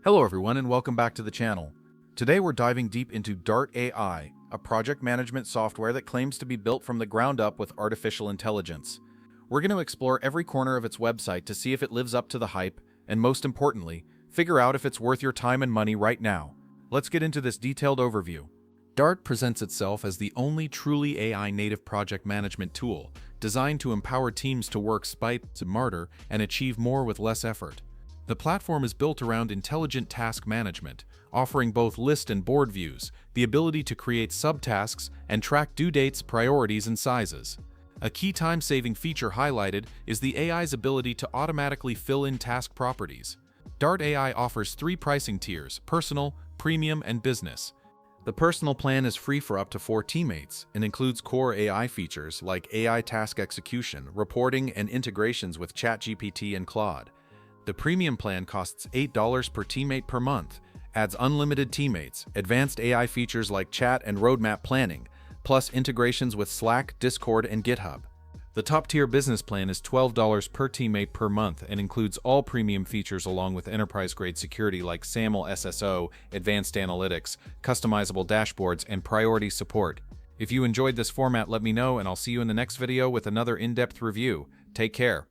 Hello everyone and welcome back to the channel. Today we're diving deep into Dart AI, a project management software that claims to be built from the ground up with artificial intelligence. We're going to explore every corner of its website to see if it lives up to the hype, and most importantly, figure out if it's worth your time and money right now. Let's get into this detailed overview. Dart presents itself as the only truly AI-native project management tool, designed to empower teams to work smarter and achieve more with less effort. The platform is built around intelligent task management, offering both list and board views, the ability to create subtasks, and track due dates, priorities, and sizes. A key time-saving feature highlighted is the AI's ability to automatically fill in task properties. Dart AI offers 3 pricing tiers: Personal, Premium, and Business. The Personal plan is free for up to 4 teammates and includes core AI features like AI task execution, reporting, and integrations with ChatGPT and Claude. The Premium plan costs $8 per teammate per month, adds unlimited teammates, advanced AI features like chat and roadmap planning, plus integrations with Slack, Discord, and GitHub. The top-tier Business plan is $12 per teammate per month and includes all premium features along with enterprise-grade security like SAML SSO, advanced analytics, customizable dashboards, and priority support. If you enjoyed this format, let me know, and I'll see you in the next video with another in-depth review. Take care.